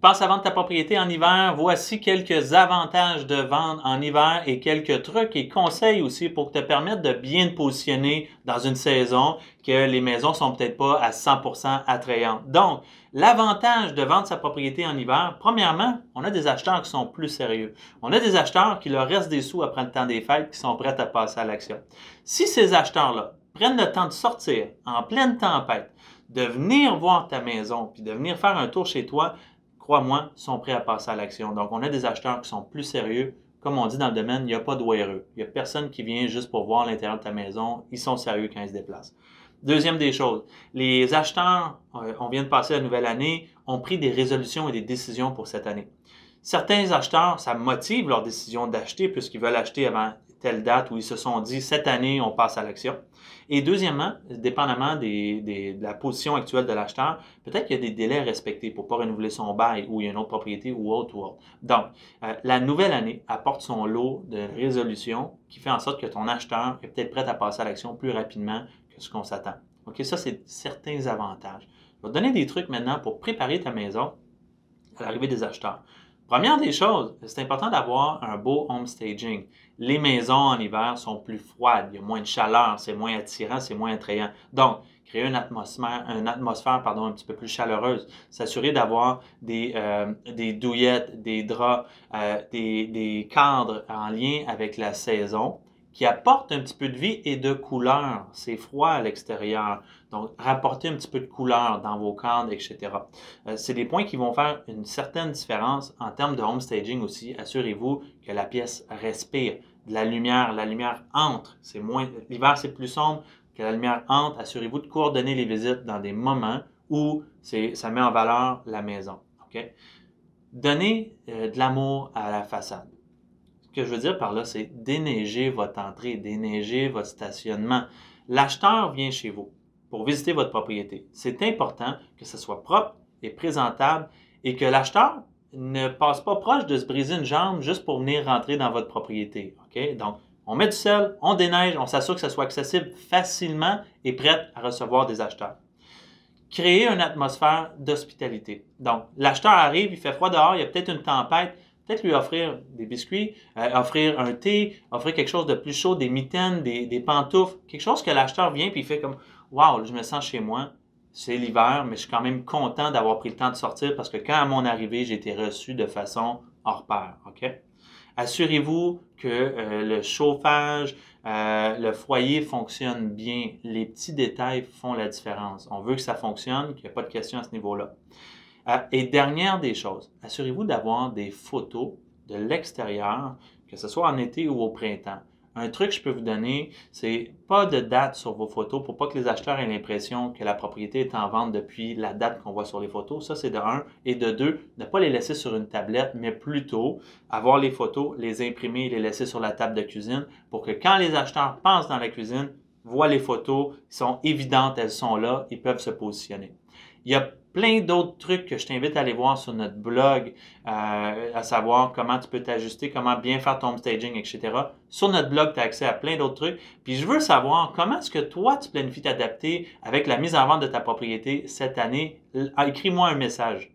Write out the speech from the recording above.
Pense à vendre ta propriété en hiver. Voici quelques avantages de vendre en hiver et quelques trucs et conseils aussi pour te permettre de bien te positionner dans une saison que les maisons sont peut-être pas à 100% attrayantes. Donc, l'avantage de vendre sa propriété en hiver, premièrement, on a des acheteurs qui sont plus sérieux. On a des acheteurs qui leur restent des sous après le temps des fêtes qui sont prêts à passer à l'action. Si ces acheteurs-là prennent le temps de sortir en pleine tempête, de venir voir ta maison puis de venir faire un tour chez toi, crois-moi, sont prêts à passer à l'action. Donc, on a des acheteurs qui sont plus sérieux. Comme on dit dans le domaine, il n'y a pas de wayereux. Il n'y a personne qui vient juste pour voir l'intérieur de ta maison. Ils sont sérieux quand ils se déplacent. Deuxième des choses, les acheteurs, on vient de passer la nouvelle année, ont pris des résolutions et des décisions pour cette année. Certains acheteurs, ça motive leur décision d'acheter puisqu'ils veulent acheter avant telle date où ils se sont dit, cette année, on passe à l'action. Et deuxièmement, dépendamment de la position actuelle de l'acheteur, peut-être qu'il y a des délais respectés pour ne pas renouveler son bail ou il y a une autre propriété ou autre ou autre. Donc, la nouvelle année apporte son lot de résolutions qui fait en sorte que ton acheteur est peut-être prêt à passer à l'action plus rapidement que ce qu'on s'attend. OK, ça, c'est certains avantages. Je vais te donner des trucs maintenant pour préparer ta maison à l'arrivée des acheteurs. Première des choses, c'est important d'avoir un beau home staging. Les maisons en hiver sont plus froides, il y a moins de chaleur, c'est moins attirant, c'est moins attrayant. Donc, créer une atmosphère un petit peu plus chaleureuse. S'assurer d'avoir des douillettes, des draps, des cadres en lien avec la saison qui apportent un petit peu de vie et de couleur. C'est froid à l'extérieur. Donc, rapporter un petit peu de couleur dans vos cadres, etc. C'est des points qui vont faire une certaine différence en termes de home staging aussi. Assurez-vous que la pièce respire de la lumière entre. L'hiver, c'est plus sombre, que la lumière entre. Assurez-vous de coordonner les visites dans des moments où ça met en valeur la maison. Okay? Donnez de l'amour à la façade. Ce que je veux dire par là, c'est déneiger votre entrée, déneiger votre stationnement. L'acheteur vient chez vous pour visiter votre propriété. C'est important que ce soit propre et présentable et que l'acheteur ne passe pas proche de se briser une jambe juste pour venir rentrer dans votre propriété. Okay? Donc, on met du sel, on déneige, on s'assure que ça soit accessible facilement et prêt à recevoir des acheteurs. Créer une atmosphère d'hospitalité. Donc, l'acheteur arrive, il fait froid dehors, il y a peut-être une tempête, peut-être lui offrir des biscuits, offrir un thé, offrir quelque chose de plus chaud, des mitaines, des pantoufles, quelque chose que l'acheteur vient puis il fait comme « Wow, je me sens chez moi, c'est l'hiver, mais je suis quand même content d'avoir pris le temps de sortir parce que quand à mon arrivée, j'ai été reçu de façon hors pair. Okay? » Assurez-vous que le chauffage, le foyer fonctionne bien. Les petits détails font la différence. On veut que ça fonctionne, qu'il n'y ait pas de questions à ce niveau-là. Et dernière des choses, assurez-vous d'avoir des photos de l'extérieur, que ce soit en été ou au printemps. Un truc que je peux vous donner, c'est pas de date sur vos photos pour pas que les acheteurs aient l'impression que la propriété est en vente depuis la date qu'on voit sur les photos. Ça, c'est de 1. Et de 2, ne pas les laisser sur une tablette, mais plutôt avoir les photos, les imprimer et les laisser sur la table de cuisine pour que quand les acheteurs passent dans la cuisine, voient les photos, elles sont évidentes, elles sont là, ils peuvent se positionner. Il y a plein d'autres trucs que je t'invite à aller voir sur notre blog, à savoir comment tu peux t'ajuster, comment bien faire ton staging, etc. Sur notre blog, tu as accès à plein d'autres trucs. Puis je veux savoir comment est-ce que toi, tu planifies t'adapter avec la mise en vente de ta propriété cette année. Écris-moi un message.